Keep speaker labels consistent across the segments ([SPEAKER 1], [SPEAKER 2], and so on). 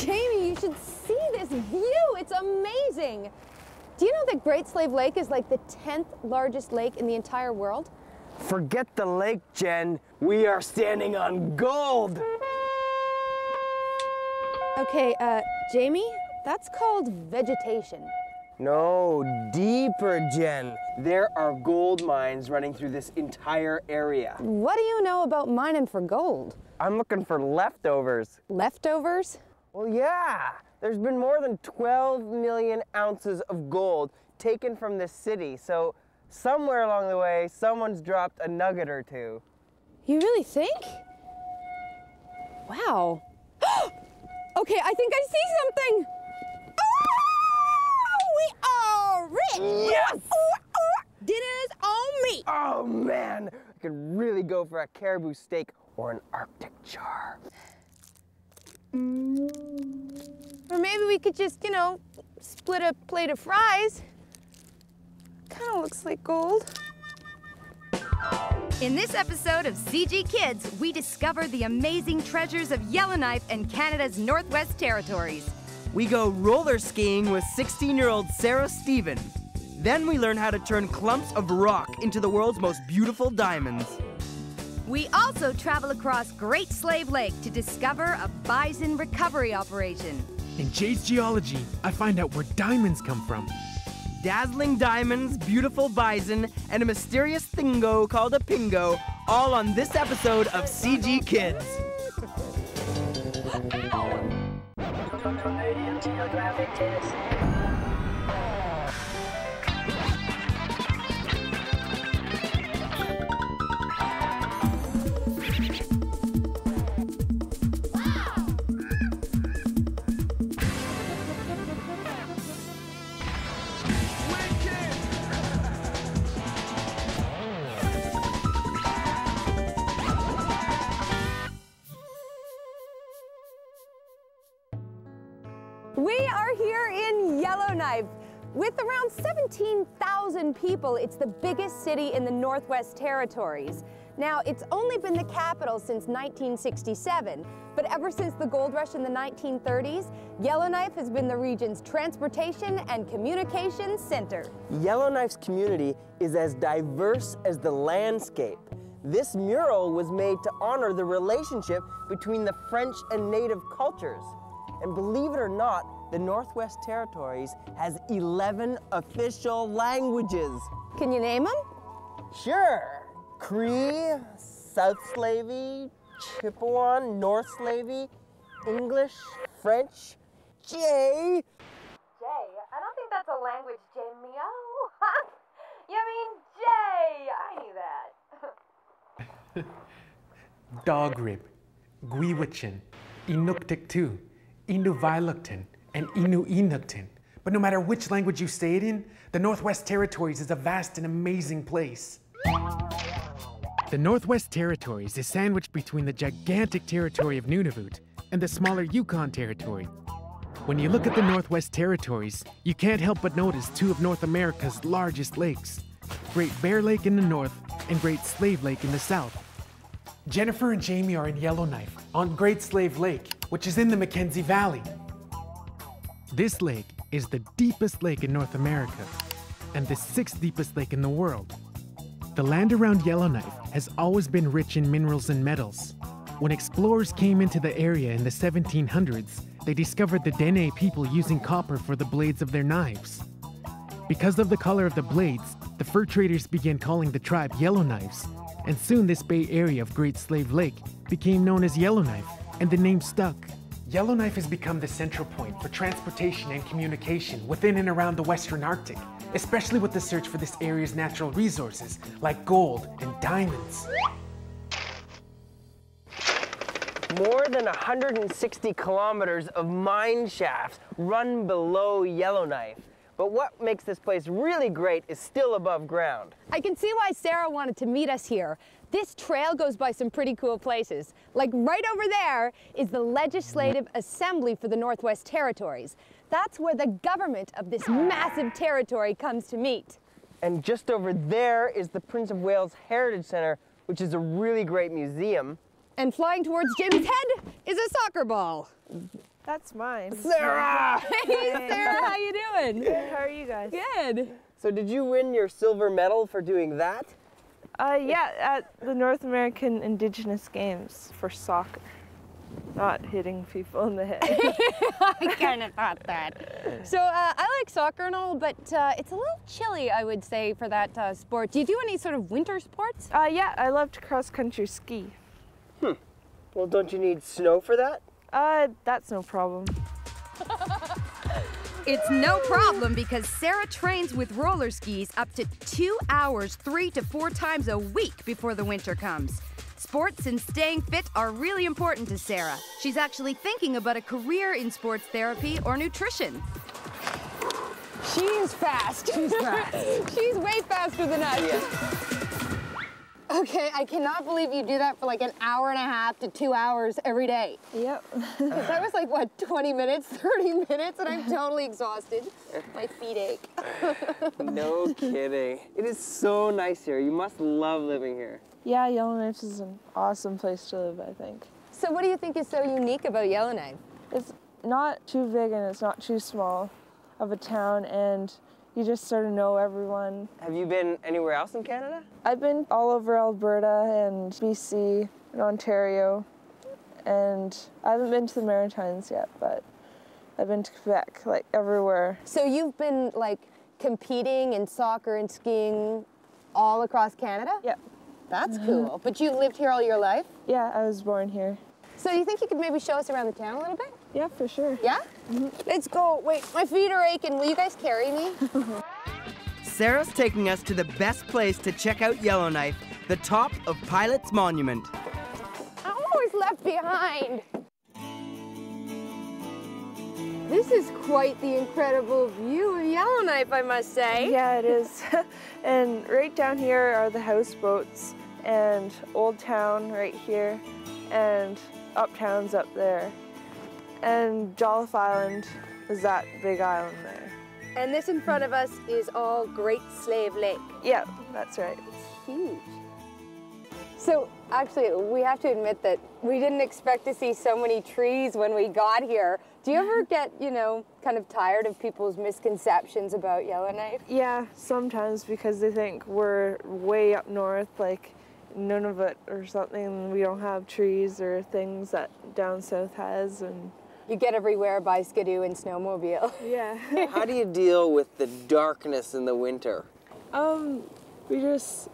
[SPEAKER 1] Jamie, you should see this view. It's amazing. Do you know that Great Slave Lake is like the 10th largest lake in the entire world?
[SPEAKER 2] Forget the lake, Jen. We are standing on gold.
[SPEAKER 1] Okay, Jamie, that's called vegetation.
[SPEAKER 2] No, deeper, Jen. There are gold mines running through this entire area.
[SPEAKER 1] What do you know about mining for gold?
[SPEAKER 2] I'm looking for leftovers.
[SPEAKER 1] Leftovers?
[SPEAKER 2] Well, yeah. There's been more than 12 million ounces of gold taken from this city, so somewhere along the way, someone's dropped a nugget or two.
[SPEAKER 1] You really think? Wow. Okay, I think I see something. Oh, we are rich.
[SPEAKER 2] Yes!
[SPEAKER 1] Dinner's on me.
[SPEAKER 2] Oh, man. I could really go for a caribou steak or an Arctic char.
[SPEAKER 1] Or maybe we could just, you know, split a plate of fries. Kind of looks like gold.
[SPEAKER 3] In this episode of CG Kids, we discover the amazing treasures of Yellowknife and Canada's Northwest Territories.
[SPEAKER 4] We go roller skiing with 16-year-old Sarah Stephen. Then we learn how to turn clumps of rock into the world's most beautiful diamonds.
[SPEAKER 3] We also travel across Great Slave Lake to discover a bison recovery operation.
[SPEAKER 5] In Jay's geology, I find out where diamonds come from.
[SPEAKER 4] Dazzling diamonds, beautiful bison, and a mysterious thingo called a pingo, all on this episode of CG Kids.
[SPEAKER 6] Geographic Kids.
[SPEAKER 1] We are here in Yellowknife. With around 17,000 people, it's the biggest city in the Northwest Territories. Now, it's only been the capital since 1967, but ever since the gold rush in the 1930s, Yellowknife has been the region's transportation and communications center.
[SPEAKER 2] Yellowknife's community is as diverse as the landscape. This mural was made to honor the relationship between the French and Native cultures. And believe it or not, the Northwest Territories has 11 official languages.
[SPEAKER 1] Can you name them?
[SPEAKER 2] Sure. Cree, South Slavey, Chippewan, North Slavey, English, French, Jay.
[SPEAKER 1] Jay? I don't think that's a language, Jay Meow. You mean Jay? I knew that.
[SPEAKER 5] Dogrib, Gwiwichin, Inuktitut, Inuvialuktun, and Inuinuktun. But no matter which language you say it in, the Northwest Territories is a vast and amazing place. The Northwest Territories is sandwiched between the gigantic territory of Nunavut and the smaller Yukon Territory. When you look at the Northwest Territories, you can't help but notice two of North America's largest lakes, Great Bear Lake in the north and Great Slave Lake in the south. Jennifer and Jamie are in Yellowknife on Great Slave Lake, which is in the Mackenzie Valley. This lake is the deepest lake in North America and the 6th deepest lake in the world. The land around Yellowknife has always been rich in minerals and metals. When explorers came into the area in the 1700s, they discovered the Dene people using copper for the blades of their knives. Because of the color of the blades, the fur traders began calling the tribe Yellowknives, and soon this bay area of Great Slave Lake became known as Yellowknife, and the name stuck. Yellowknife has become the central point for transportation and communication within and around the Western Arctic, especially with the search for this area's natural resources like gold and diamonds.
[SPEAKER 2] More than 160 kilometers of mine shafts run below Yellowknife. But what makes this place really great is still above ground.
[SPEAKER 1] I can see why Sarah wanted to meet us here. This trail goes by some pretty cool places. Like right over there is the Legislative Assembly for the Northwest Territories. That's where the government of this massive territory comes to meet.
[SPEAKER 2] And just over there is the Prince of Wales Heritage Center, which is a really great museum.
[SPEAKER 1] And flying towards Jim's head is a soccer ball.
[SPEAKER 7] That's mine.
[SPEAKER 2] Sarah!
[SPEAKER 1] Hey, Sarah, how you doing?
[SPEAKER 7] Good. How are you guys?
[SPEAKER 1] Good.
[SPEAKER 2] So did you win your silver medal for doing that?
[SPEAKER 7] Yeah, at the North American Indigenous Games for soccer. Not hitting people in the head.
[SPEAKER 1] I kind of thought that. So I like soccer and all, but it's a little chilly, I would say, for that sport. Do you do any sort of winter sports?
[SPEAKER 7] Yeah, I love to cross-country ski.
[SPEAKER 2] Well, don't you need snow for that?
[SPEAKER 7] That's no problem.
[SPEAKER 3] It's no problem because Sarah trains with roller skis up to 2 hours, 3 to 4 times a week before the winter comes. Sports and staying fit are really important to Sarah. She's actually thinking about a career in sports therapy or nutrition.
[SPEAKER 1] She is fast. She's fast. She's way faster than us.
[SPEAKER 2] Yeah.
[SPEAKER 1] Okay, I cannot believe you do that for like an hour and a half to 2 hours every day.
[SPEAKER 7] Yep.
[SPEAKER 1] That was like, what, 20 minutes, 30 minutes, and I'm totally exhausted. My feet ache.
[SPEAKER 2] No kidding. It is so nice here. You must love living here.
[SPEAKER 7] Yeah, Yellowknife is an awesome place to live, I think.
[SPEAKER 1] So what do you think is so unique about Yellowknife?
[SPEAKER 7] It's not too big and it's not too small of a town, and you just sort of know everyone.
[SPEAKER 2] Have you been anywhere else in Canada?
[SPEAKER 7] I've been all over Alberta and BC and Ontario, and I haven't been to the Maritimes yet, but I've been to Quebec, like everywhere.
[SPEAKER 1] So you've been like competing in soccer and skiing all across Canada?
[SPEAKER 7] Yep.
[SPEAKER 1] That's cool. But you lived here all your life?
[SPEAKER 7] Yeah, I was born here.
[SPEAKER 1] So do you think you could maybe show us around the town a little bit?
[SPEAKER 7] Yeah, for sure.
[SPEAKER 1] Yeah? Let's go. Wait, my feet are aching. Will you guys carry me?
[SPEAKER 4] Sarah's taking us to the best place to check out Yellowknife, the top of Pilot's Monument.
[SPEAKER 1] I'm always left behind. This is quite the incredible view of Yellowknife, I must say.
[SPEAKER 7] Yeah, it is. And right down here are the houseboats and Old Town right here, and Uptown's up there. And Jolliffe Island is that big island there.
[SPEAKER 1] And this in front of us is all Great Slave Lake.
[SPEAKER 7] Yeah, that's right.
[SPEAKER 1] It's huge. So actually, we have to admit that we didn't expect to see so many trees when we got here. Do you ever get, you know, kind of tired of people's misconceptions about Yellowknife?
[SPEAKER 7] Yeah, sometimes, because they think we're way up north, like Nunavut or something. We don't have trees or things that down south has, and
[SPEAKER 1] You get everywhere by Skidoo and snowmobile.
[SPEAKER 7] yeah.
[SPEAKER 2] How do you deal with the darkness in the winter?
[SPEAKER 7] We just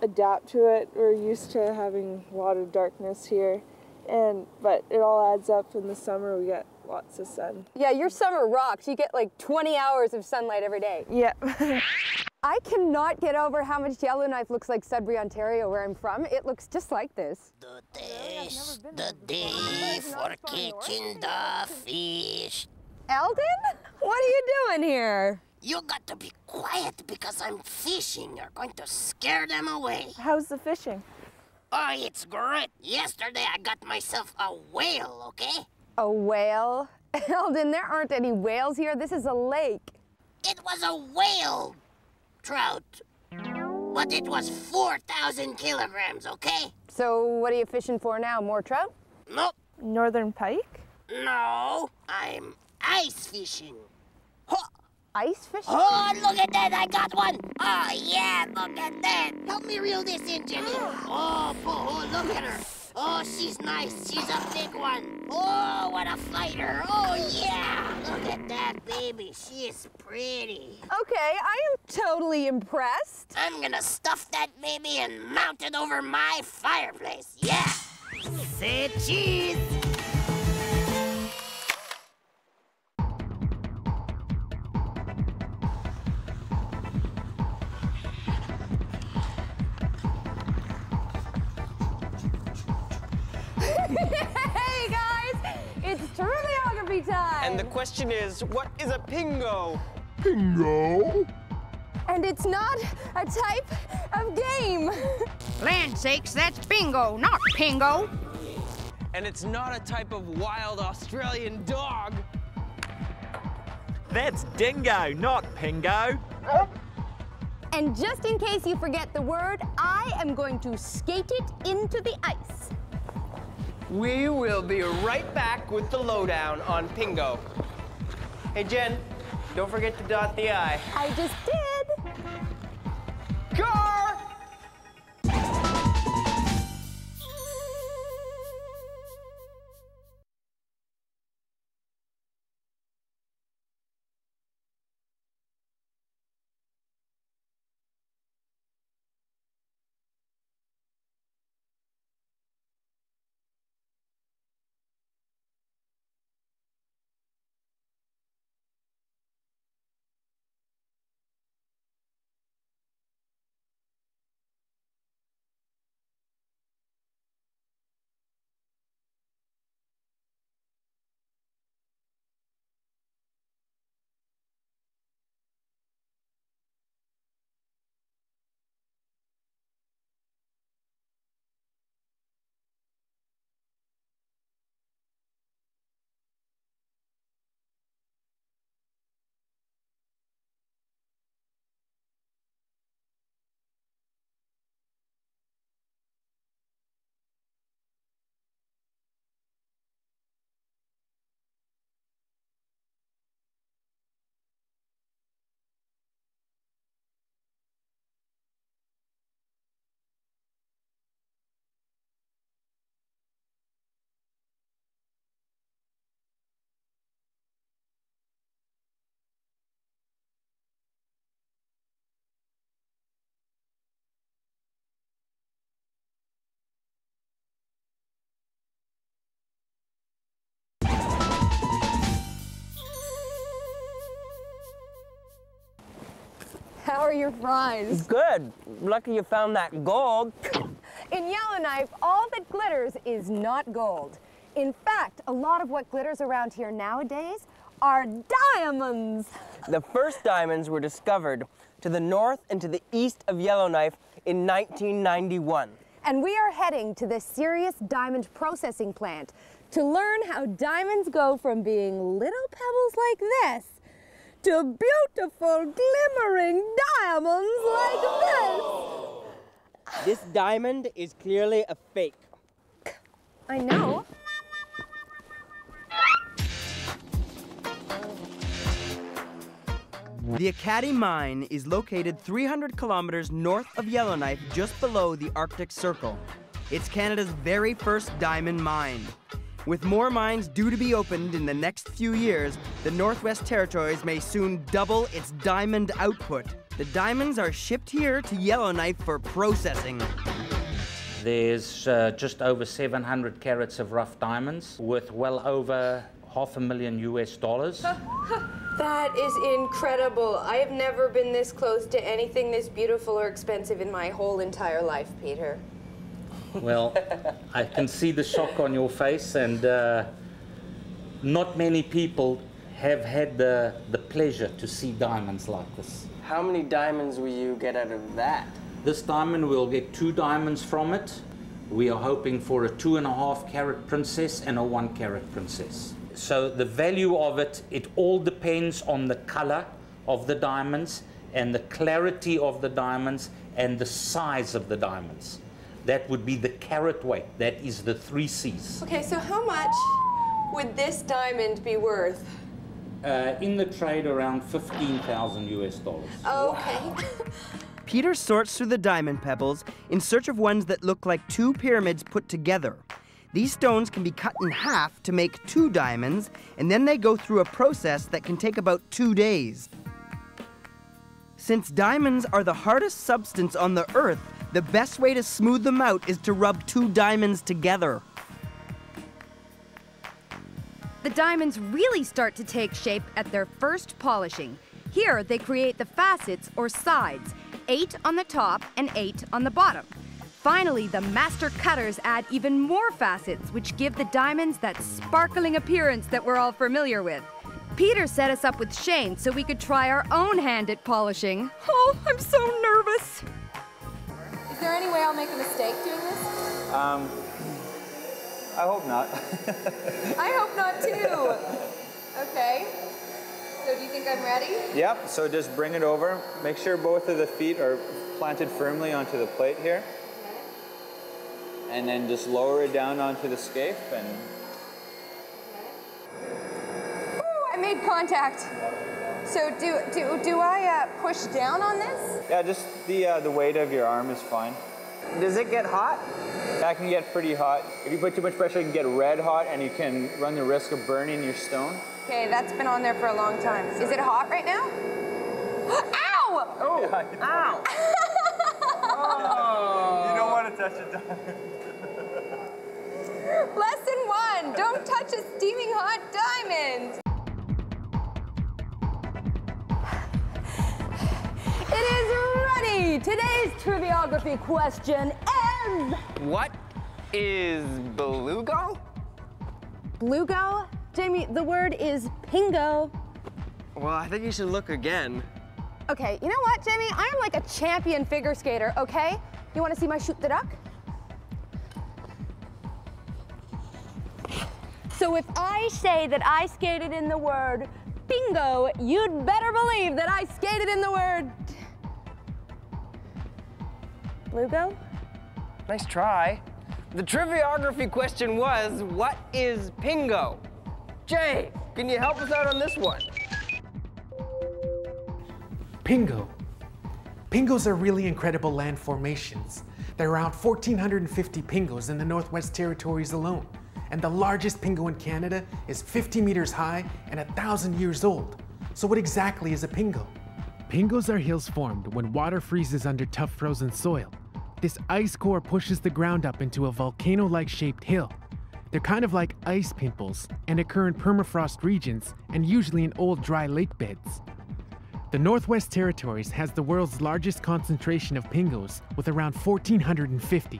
[SPEAKER 7] adapt to it. We're used to having a lot of darkness here, but it all adds up. In the summer we get lots of sun.
[SPEAKER 1] Yeah, your summer rocks. You get like 20 hours of sunlight every day.
[SPEAKER 7] Yeah.
[SPEAKER 1] I cannot get over how much Yellowknife looks like Sudbury, Ontario, where I'm from. It looks just like this.
[SPEAKER 6] The day for catching the fish.
[SPEAKER 1] Eldon? What are you doing here?
[SPEAKER 6] You got to be quiet because I'm fishing. You're going to scare them away.
[SPEAKER 7] How's the fishing?
[SPEAKER 6] Oh, it's great. Yesterday I got myself a whale, okay?
[SPEAKER 1] A whale? Eldon, there aren't any whales here. This is a lake.
[SPEAKER 6] It was a whale trout. But it was 4,000 kilograms, okay?
[SPEAKER 1] So what are you fishing for now? More trout?
[SPEAKER 6] Nope.
[SPEAKER 7] Northern pike?
[SPEAKER 6] No, I'm ice fishing. Huh.
[SPEAKER 1] Ice fishing?
[SPEAKER 6] Oh, look at that, I got one. Oh, yeah, look at that. Help me reel this in, Jenny. Oh, look at her. Oh, she's nice. She's a big one. Oh, what a fighter. Oh, yeah. Look at that, baby. She is pretty.
[SPEAKER 1] Okay, I am totally impressed.
[SPEAKER 6] I'm gonna stuff that baby and mount it over my fireplace. Yeah. Say cheese.
[SPEAKER 1] Hey guys, it's geography time.
[SPEAKER 2] And the question is, what is a pingo?
[SPEAKER 1] And it's not a type of game.
[SPEAKER 3] Land sakes, that's bingo, not pingo.
[SPEAKER 2] And it's not a type of wild Australian dog.
[SPEAKER 8] That's dingo, not pingo.
[SPEAKER 1] And just in case you forget the word, I am going to skate it into the ice.
[SPEAKER 2] We will be right back with the lowdown on Pingo. Hey, Jen, don't forget to dot the I.
[SPEAKER 1] I just did.
[SPEAKER 2] Car!
[SPEAKER 1] How are your fries?
[SPEAKER 2] Good. Lucky you found that gold.
[SPEAKER 1] In Yellowknife, all that glitters is not gold. In fact, a lot of what glitters around here nowadays are diamonds.
[SPEAKER 2] The first diamonds were discovered to the north and to the east of Yellowknife in 1991.
[SPEAKER 1] And we are heading to the Sirius Diamond Processing Plant to learn how diamonds go from being little pebbles like this to beautiful, glimmering diamonds like this.
[SPEAKER 2] This diamond is clearly a fake.
[SPEAKER 1] I know.
[SPEAKER 4] The Acadie Mine is located 300 kilometers north of Yellowknife, just below the Arctic Circle. It's Canada's very first diamond mine. With more mines due to be opened in the next few years, the Northwest Territories may soon double its diamond output. The diamonds are shipped here to Yellowknife for processing.
[SPEAKER 9] There's just over 700 carats of rough diamonds worth well over $500,000 US.
[SPEAKER 1] That is incredible. I have never been this close to anything this beautiful or expensive in my whole entire life, Peter.
[SPEAKER 9] Well, I can see the shock on your face, and not many people have had the pleasure to see diamonds like this.
[SPEAKER 2] How many diamonds will you get out of that?
[SPEAKER 9] This diamond, we'll get 2 diamonds from it. We are hoping for a 2.5 carat princess and a 1 carat princess. So the value of it, it all depends on the color of the diamonds and the clarity of the diamonds and the size of the diamonds. That would be the carat weight. That is the 3 C's.
[SPEAKER 1] Okay, so how much would this diamond be worth?
[SPEAKER 9] In the trade, around $15,000 US.
[SPEAKER 1] Okay.
[SPEAKER 2] Wow.
[SPEAKER 4] Peter sorts through the diamond pebbles in search of ones that look like 2 pyramids put together. These stones can be cut in half to make 2 diamonds, and then they go through a process that can take about 2 days. Since diamonds are the hardest substance on the Earth, the best way to smooth them out is to rub 2 diamonds together.
[SPEAKER 3] The diamonds really start to take shape at their first polishing. Here, they create the facets or sides, 8 on the top and 8 on the bottom. Finally, the master cutters add even more facets, which give the diamonds that sparkling appearance that we're all familiar with. Peter set us up with Shane so we could try our own hand at polishing. Oh, I'm so nervous.
[SPEAKER 1] Is there any way I'll make a mistake doing this?
[SPEAKER 10] I hope not.
[SPEAKER 1] I hope not too. Okay. So do you think I'm ready?
[SPEAKER 10] Yep, so just bring it over. Make sure both of the feet are planted firmly onto the plate here. And then just lower it down onto the scaife and...
[SPEAKER 1] Ooh, I made contact. So do I push down on this?
[SPEAKER 10] Yeah, just the weight of your arm is fine.
[SPEAKER 2] Does it get hot?
[SPEAKER 10] That can get pretty hot. If you put too much pressure, it can get red hot and you can run the risk of burning your stone.
[SPEAKER 1] Okay, that's been on there for a long time. Is it hot right now? Ow!
[SPEAKER 2] Oh,
[SPEAKER 10] Yeah,
[SPEAKER 2] ow!
[SPEAKER 10] Oh. You don't want to touch it.
[SPEAKER 1] Lesson 1, don't touch a steaming hot diamond. It is ready. Today's triviography question is...
[SPEAKER 2] What is beluga?
[SPEAKER 1] Bluego? Jamie, the word is pingo.
[SPEAKER 2] Well, I think you should look again.
[SPEAKER 1] Okay, you know what, Jamie? I am like a champion figure skater, okay? You want to see my shoot the duck? So if I say that I skated in the word bingo, you'd better believe that I skated in the word... Bluego?
[SPEAKER 2] Nice try. The triviography question was, what is pingo? Jay, can you help us out on this one?
[SPEAKER 5] Pingo. Pingos are really incredible land formations. There are around 1,450 pingos in the Northwest Territories alone. And the largest pingo in Canada is 50 meters high and 1,000 years old. So what exactly is a pingo? Pingos are hills formed when water freezes under tough frozen soil. This ice core pushes the ground up into a volcano-like shaped hill. They're kind of like ice pimples and occur in permafrost regions and usually in old dry lake beds. The Northwest Territories has the world's largest concentration of pingos with around 1,450.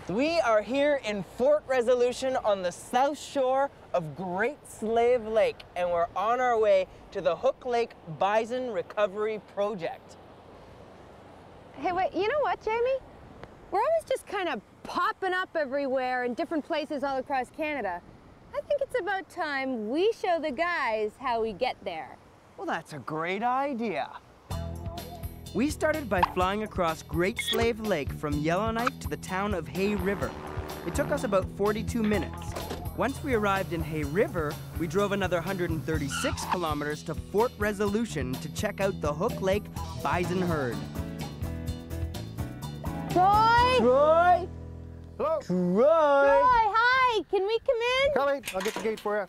[SPEAKER 2] We are here in Fort Resolution on the south shore of Great Slave Lake, and we're on our way to the Hook Lake Bison Recovery Project.
[SPEAKER 1] Hey, wait, you know what, Jamie? We're always just kind of popping up everywhere in different places all across Canada. I think it's about time we show the guys how we get there.
[SPEAKER 2] Well, that's a great idea.
[SPEAKER 4] We started by flying across Great Slave Lake from Yellowknife to the town of Hay River. It took us about 42 minutes. Once we arrived in Hay River, we drove another 136 kilometers to Fort Resolution to check out the Hook Lake bison herd.
[SPEAKER 1] Troy!
[SPEAKER 2] Troy!
[SPEAKER 1] Hello.
[SPEAKER 2] Troy!
[SPEAKER 1] Troy, hi! Hi, can we come in?
[SPEAKER 11] Coming, I'll get the gate for you.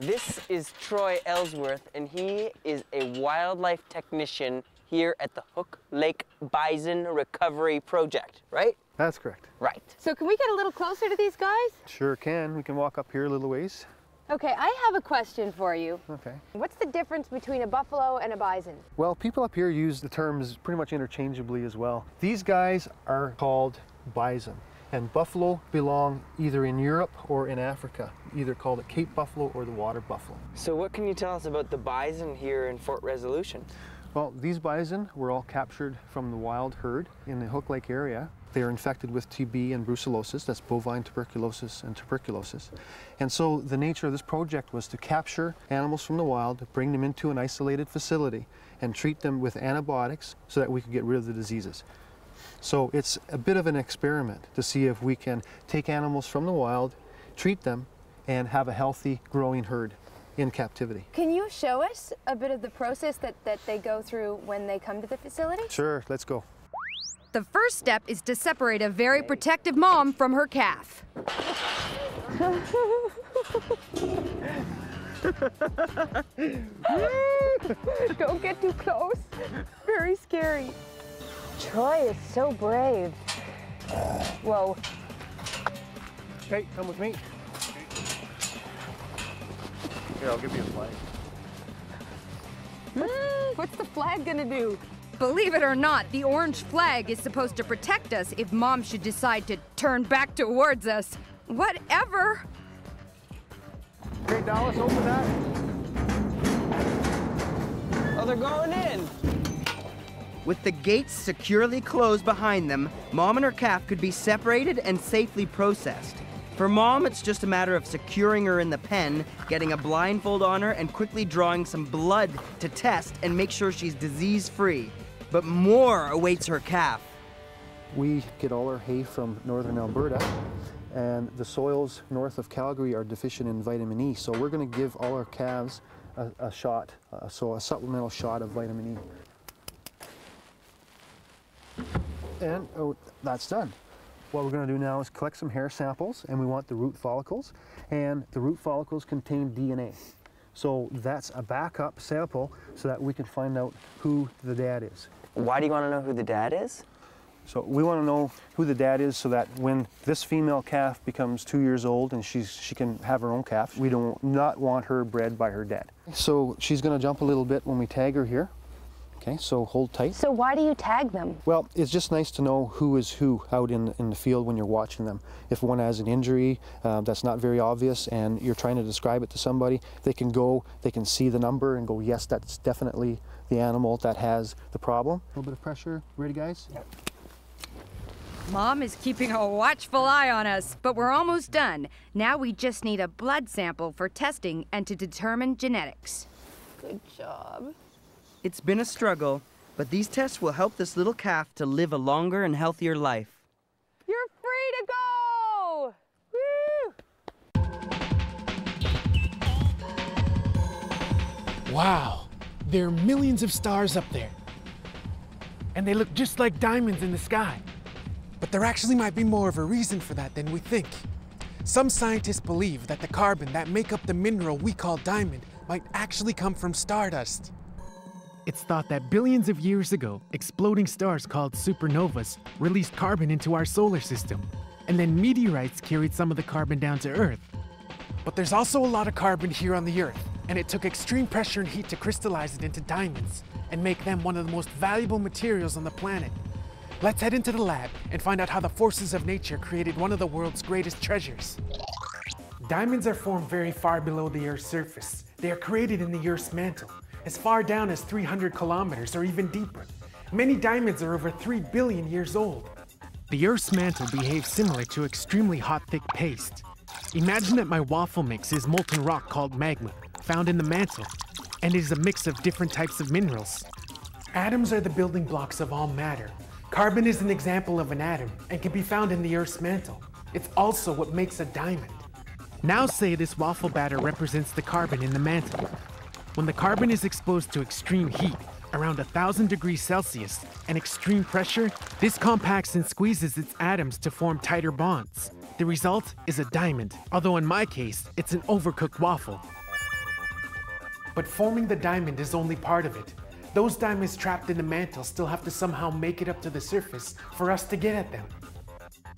[SPEAKER 2] This is Troy Ellsworth, and he is a wildlife technician here at the Hook Lake Bison Recovery Project, right?
[SPEAKER 11] That's correct.
[SPEAKER 2] Right.
[SPEAKER 1] So can we get a little closer to these guys?
[SPEAKER 11] Sure can. We can walk up here a little ways.
[SPEAKER 1] Okay, I have a question for you.
[SPEAKER 11] Okay.
[SPEAKER 1] What's the difference between a buffalo and a bison?
[SPEAKER 11] Well, people up here use the terms pretty much interchangeably as well. These guys are called bison, and buffalo belong either in Europe or in Africa, either called the Cape buffalo or the water buffalo.
[SPEAKER 2] So what can you tell us about the bison here in Fort Resolution?
[SPEAKER 11] Well, these bison were all captured from the wild herd in the Hook Lake area. They are infected with TB and brucellosis, that's bovine tuberculosis and tuberculosis. And so the nature of this project was to capture animals from the wild, bring them into an isolated facility, and treat them with antibiotics so that we could get rid of the diseases. So it's a bit of an experiment to see if we can take animals from the wild, treat them, and have a healthy, growing herd in captivity.
[SPEAKER 1] Can you show us a bit of the process that they go through when they come to the facility?
[SPEAKER 11] Sure, let's go.
[SPEAKER 3] The first step is to separate a very protective mom from her calf.
[SPEAKER 1] Don't get too close. Very scary. Troy is so brave. Whoa.
[SPEAKER 11] Okay, come with me. Here, I'll give you a flag.
[SPEAKER 1] What's the flag gonna do?
[SPEAKER 3] Believe it or not, the orange flag is supposed to protect us if Mom should decide to turn back towards us. Whatever.
[SPEAKER 11] Okay, Dallas, open that.
[SPEAKER 2] Oh, they're going in.
[SPEAKER 4] With the gates securely closed behind them, Mom and her calf could be separated and safely processed. For Mom, it's just a matter of securing her in the pen, getting a blindfold on her, and quickly drawing some blood to test and make sure she's disease-free. But more awaits her calf.
[SPEAKER 11] We get all our hay from northern Alberta, and the soils north of Calgary are deficient in vitamin E, so we're going to give all our calves a shot, a supplemental shot of vitamin E. And that's done. What we're going to do now is collect some hair samples, and we want the root follicles, and the root follicles contain DNA. So that's a backup sample so that we can find out who the dad is.
[SPEAKER 2] Why do you want to know who the dad is?
[SPEAKER 11] So we want to know who the dad is so that when this female calf becomes 2 years old and she can have her own calf, we do not want her bred by her dad. So she's going to jump a little bit when we tag her here. Okay, so hold tight.
[SPEAKER 1] So why do you tag them?
[SPEAKER 11] Well, it's just nice to know who is who out in the field when you're watching them. If one has an injury that's not very obvious and you're trying to describe it to somebody, they can see the number and go, yes, that's definitely the animal that has the problem. A little bit of pressure. Ready, guys? Yep.
[SPEAKER 3] Mom is keeping a watchful eye on us, but we're almost done. Now we just need a blood sample for testing and to determine genetics.
[SPEAKER 1] Good job.
[SPEAKER 4] It's been a struggle, but these tests will help this little calf to live a longer and healthier life.
[SPEAKER 1] You're free to go! Woo!
[SPEAKER 5] Wow, there are millions of stars up there. And they look just like diamonds in the sky. But there actually might be more of a reason for that than we think. Some scientists believe that the carbon that make up the mineral we call diamond might actually come from stardust. It's thought that billions of years ago, exploding stars called supernovas released carbon into our solar system, and then meteorites carried some of the carbon down to Earth. But there's also a lot of carbon here on the Earth, and it took extreme pressure and heat to crystallize it into diamonds and make them one of the most valuable materials on the planet. Let's head into the lab and find out how the forces of nature created one of the world's greatest treasures. Diamonds are formed very far below the Earth's surface. They are created in the Earth's mantle, as far down as 300 kilometers or even deeper. Many diamonds are over 3 billion years old. The Earth's mantle behaves similar to extremely hot, thick paste. Imagine that my waffle mix is molten rock called magma, found in the mantle, and it is a mix of different types of minerals. Atoms are the building blocks of all matter. Carbon is an example of an atom and can be found in the Earth's mantle. It's also what makes a diamond. Now say this waffle batter represents the carbon in the mantle. When the carbon is exposed to extreme heat, around 1,000 degrees Celsius, and extreme pressure, this compacts and squeezes its atoms to form tighter bonds. The result is a diamond, although in my case, it's an overcooked waffle. But forming the diamond is only part of it. Those diamonds trapped in the mantle still have to somehow make it up to the surface for us to get at them.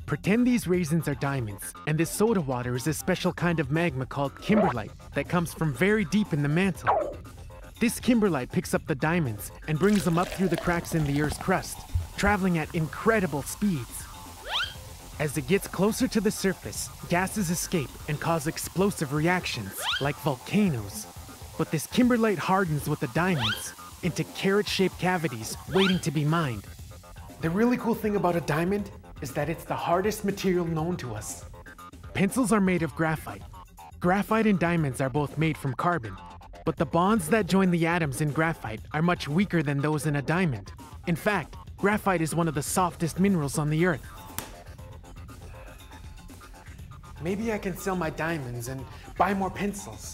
[SPEAKER 5] Pretend these raisins are diamonds, and this soda water is a special kind of magma called kimberlite that comes from very deep in the mantle. This kimberlite picks up the diamonds and brings them up through the cracks in the Earth's crust, traveling at incredible speeds. As it gets closer to the surface, gases escape and cause explosive reactions, like volcanoes. But this kimberlite hardens with the diamonds into carrot-shaped cavities waiting to be mined. The really cool thing about a diamond is that it's the hardest material known to us. Pencils are made of graphite. Graphite and diamonds are both made from carbon, but the bonds that join the atoms in graphite are much weaker than those in a diamond. In fact, graphite is one of the softest minerals on the Earth. Maybe I can sell my diamonds and buy more pencils.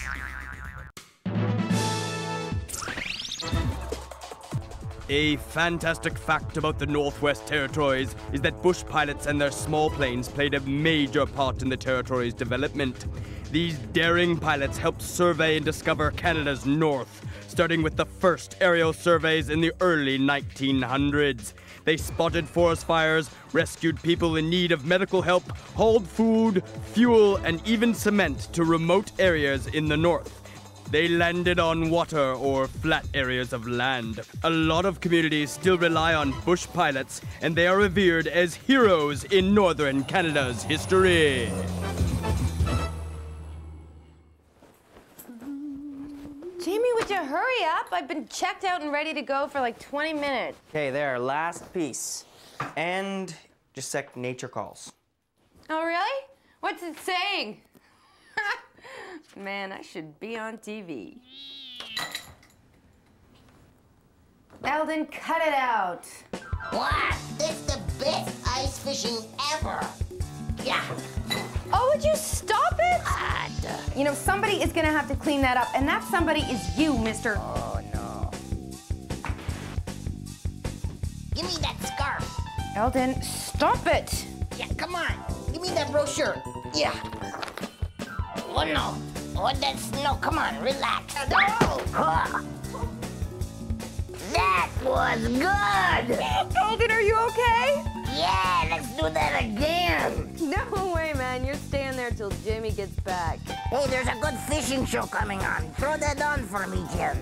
[SPEAKER 4] A fantastic fact about the Northwest Territories is that bush pilots and their small planes played a major part in the territory's development. These daring pilots helped survey and discover Canada's north, starting with the first aerial surveys in the early 1900s. They spotted forest fires, rescued people in need of medical help, hauled food, fuel, and even cement to remote areas in the north. They landed on water or flat areas of land. A lot of communities still rely on bush pilots, and they are revered as heroes in northern Canada's history.
[SPEAKER 1] Jamie, would you hurry up? I've been checked out and ready to go for like 20 minutes.
[SPEAKER 4] Okay, there, last piece. And just a sec, nature calls.
[SPEAKER 1] Oh, really? What's it saying? Man, I should be on TV. Eldon, cut it out.
[SPEAKER 6] What? That's the best ice fishing ever. Yeah.
[SPEAKER 1] Oh, would you stop it? You know, somebody is gonna have to clean that up, and that somebody is you, mister.
[SPEAKER 6] Oh, no. Give me that scarf.
[SPEAKER 1] Eldon, stop it.
[SPEAKER 6] Yeah, come on. Give me that brochure. Yeah. Oh, no. Oh, no, come on, relax. No! That was good!
[SPEAKER 1] Eldon, are you okay?
[SPEAKER 6] Yeah, let's do that again.
[SPEAKER 1] No way, man. You're staying there till Jamie gets back.
[SPEAKER 6] Hey, there's a good fishing show coming on. Throw that on for me, Jim.